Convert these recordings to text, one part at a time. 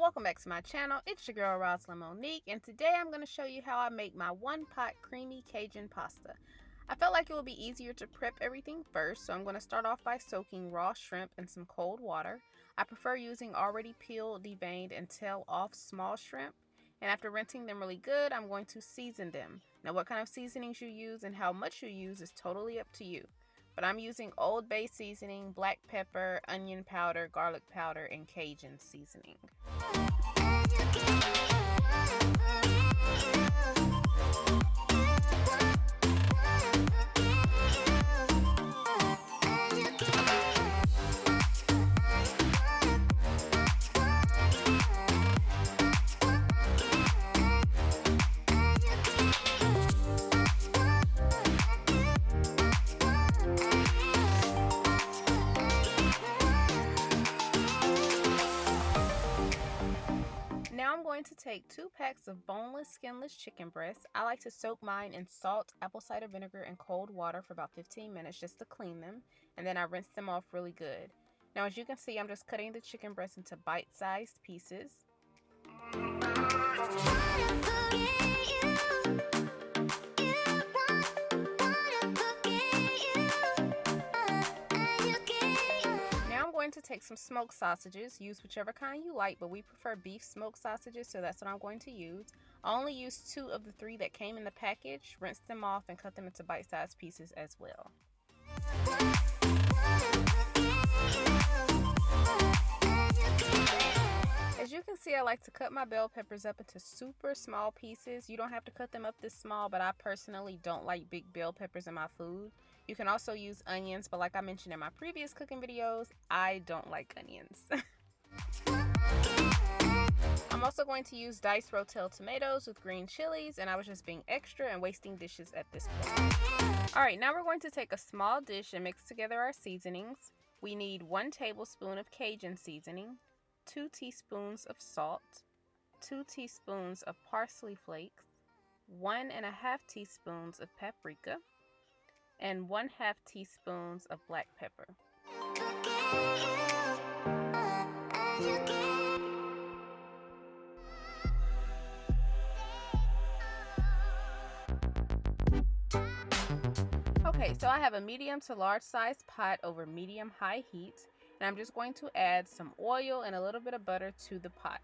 Welcome back to my channel. It's your girl Rosalynn Monique, and today I'm going to show you how I make my one-pot creamy Cajun pasta. I felt like it would be easier to prep everything first, so I'm going to start off by soaking raw shrimp in some cold water. I prefer using already peeled, deveined, and tail-off small shrimp. And after rinsing them really good, I'm going to season them. Now, what kind of seasonings you use and how much you use is totally up to you. But I'm using Old Bay seasoning, black pepper, onion powder, garlic powder, and Cajun seasoning. Now I'm going to take 2 packs of boneless, skinless chicken breasts. I like to soak mine in salt, apple cider vinegar, and cold water for about 15 minutes just to clean them, and then I rinse them off really good. Now, as you can see, I'm just cutting the chicken breasts into bite-sized pieces. To take some smoked sausages. Use whichever kind you like, but we prefer beef smoked sausages, so that's what I'm going to use. I only used 2 of the 3 that came in the package, rinsed them off, and cut them into bite-sized pieces as well. As you can see, I like to cut my bell peppers up into super small pieces. You don't have to cut them up this small, but I personally don't like big bell peppers in my food. You can also use onions, but like I mentioned in my previous cooking videos, I don't like onions. I'm also going to use diced Rotel tomatoes with green chilies, and I was just being extra and wasting dishes at this point. Alright, now we're going to take a small dish and mix together our seasonings. We need 1 tablespoon of Cajun seasoning, 2 teaspoons of salt, 2 teaspoons of parsley flakes, 1.5 teaspoons of paprika, and 1/2 teaspoons of black pepper. Okay, so I have a medium to large size pot over medium-high heat, and I'm just going to add some oil and a little bit of butter to the pot.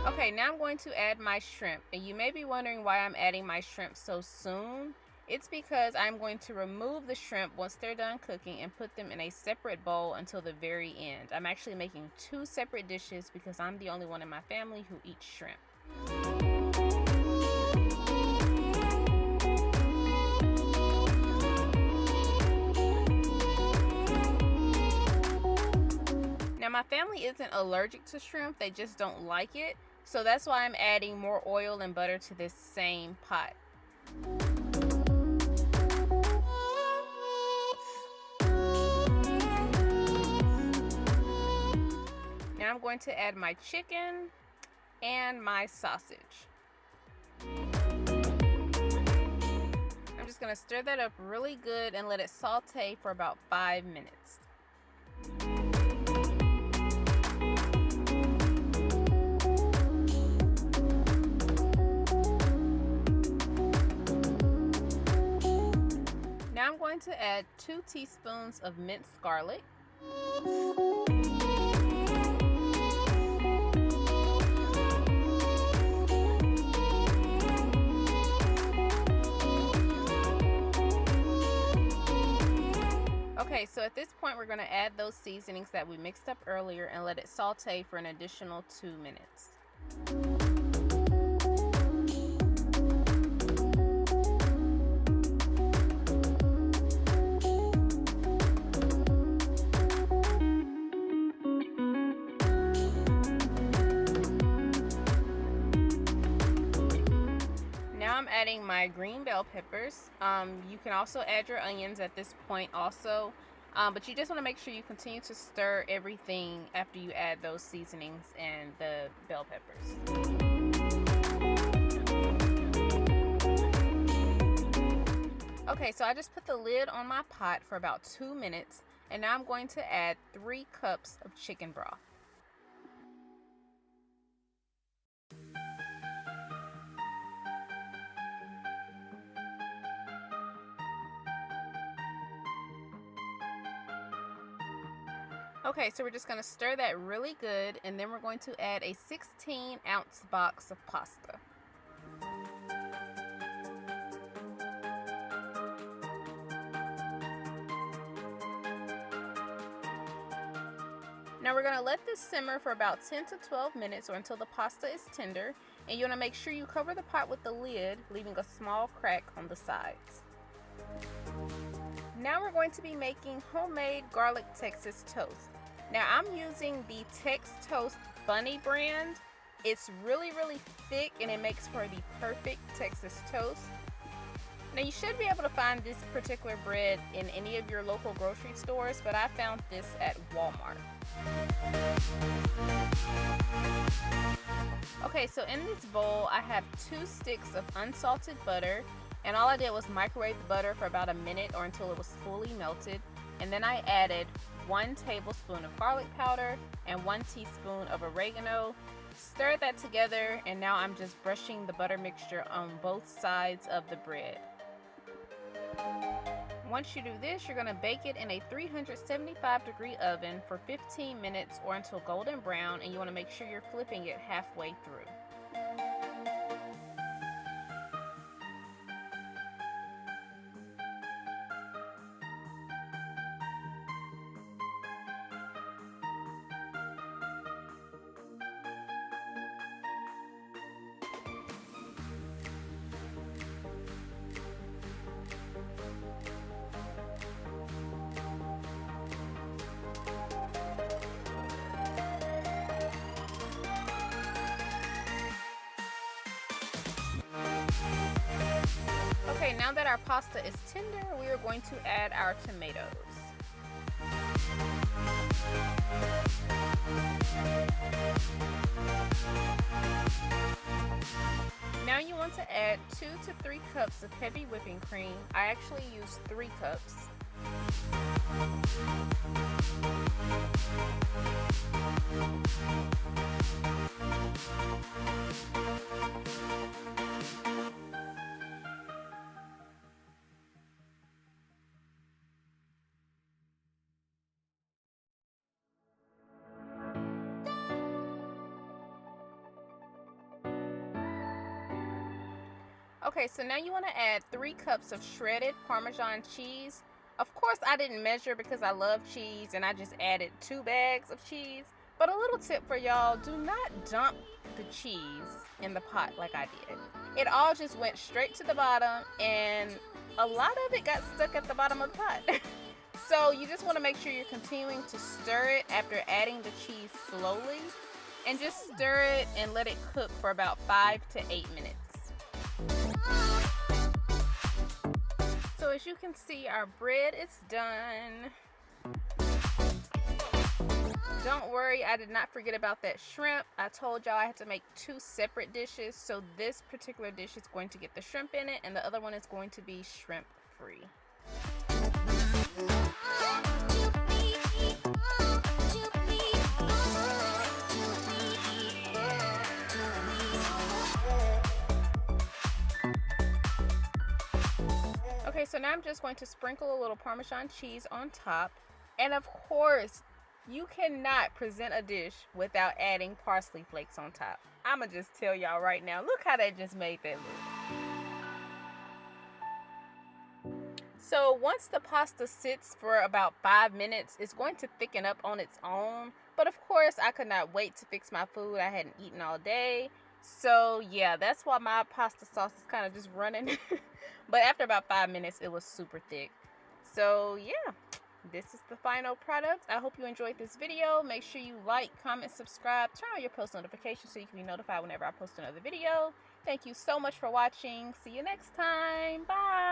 Okay, now I'm going to add my shrimp, and you may be wondering why I'm adding my shrimp so soon. It's because I'm going to remove the shrimp once they're done cooking and put them in a separate bowl until the very end. I'm actually making 2 separate dishes because I'm the only one in my family who eats shrimp. Now, my family isn't allergic to shrimp, they just don't like it. So that's why I'm adding more oil and butter to this same pot. Now I'm going to add my chicken and my sausage. I'm just going to stir that up really good and let it saute for about 5 minutes. Now I'm going to add 2 teaspoons of minced garlic. Okay, so at this point we're going to add those seasonings that we mixed up earlier and let it saute for an additional 2 minutes. adding my green bell peppers. You can also add your onions at this point also. But you just want to make sure you continue to stir everything after you add those seasonings and the bell peppers. Okay, so I just put the lid on my pot for about 2 minutes, and now I'm going to add 3 cups of chicken broth. Okay, so we're just going to stir that really good, and then we're going to add a 16-ounce box of pasta. Now we're going to let this simmer for about 10 to 12 minutes or until the pasta is tender, and you want to make sure you cover the pot with the lid, leaving a small crack on the sides. Now we're going to be making homemade garlic Texas toast. Now I'm using the Tex Toast Bunny brand. It's really thick and it makes for the perfect Texas toast. Now you should be able to find this particular bread in any of your local grocery stores, but I found this at Walmart. Okay, so in this bowl I have 2 sticks of unsalted butter, and all I did was microwave the butter for about a minute or until it was fully melted, and then I added 1 tablespoon of garlic powder and 1 teaspoon of oregano. Stir that together, and now I'm just brushing the butter mixture on both sides of the bread. Once you do this, you're going to bake it in a 375-degree oven for 15 minutes or until golden brown, and you want to make sure you're flipping it halfway through. Okay, now that our pasta is tender, we are going to add our tomatoes. Now you want to add 2 to 3 cups of heavy whipping cream. I actually used 3 cups. Okay, so now you want to add 3 cups of shredded Parmesan cheese. Of course, I didn't measure because I love cheese and I just added 2 bags of cheese. But a little tip for y'all, do not dump the cheese in the pot like I did. It all just went straight to the bottom, and a lot of it got stuck at the bottom of the pot. So you just want to make sure you're continuing to stir it after adding the cheese slowly, and just stir it and let it cook for about 5 to 8 minutes. So as you can see, our bread is done. Don't worry, I did not forget about that shrimp. I told y'all I had to make 2 separate dishes, so this particular dish is going to get the shrimp in it, and the other one is going to be shrimp free. Okay, so now I'm just going to sprinkle a little Parmesan cheese on top. And of course, you cannot present a dish without adding parsley flakes on top. I'ma just tell y'all right now, look how that just made that look. So once the pasta sits for about 5 minutes, it's going to thicken up on its own. But of course, I could not wait to fix my food. I hadn't eaten all day. So yeah, that's why my pasta sauce is kind of just running. But after about 5 minutes, it was super thick. So yeah, this is the final product. I hope you enjoyed this video. Make sure you like, comment, subscribe, turn on your post notifications so you can be notified whenever I post another video. Thank you so much for watching. See you next time. Bye.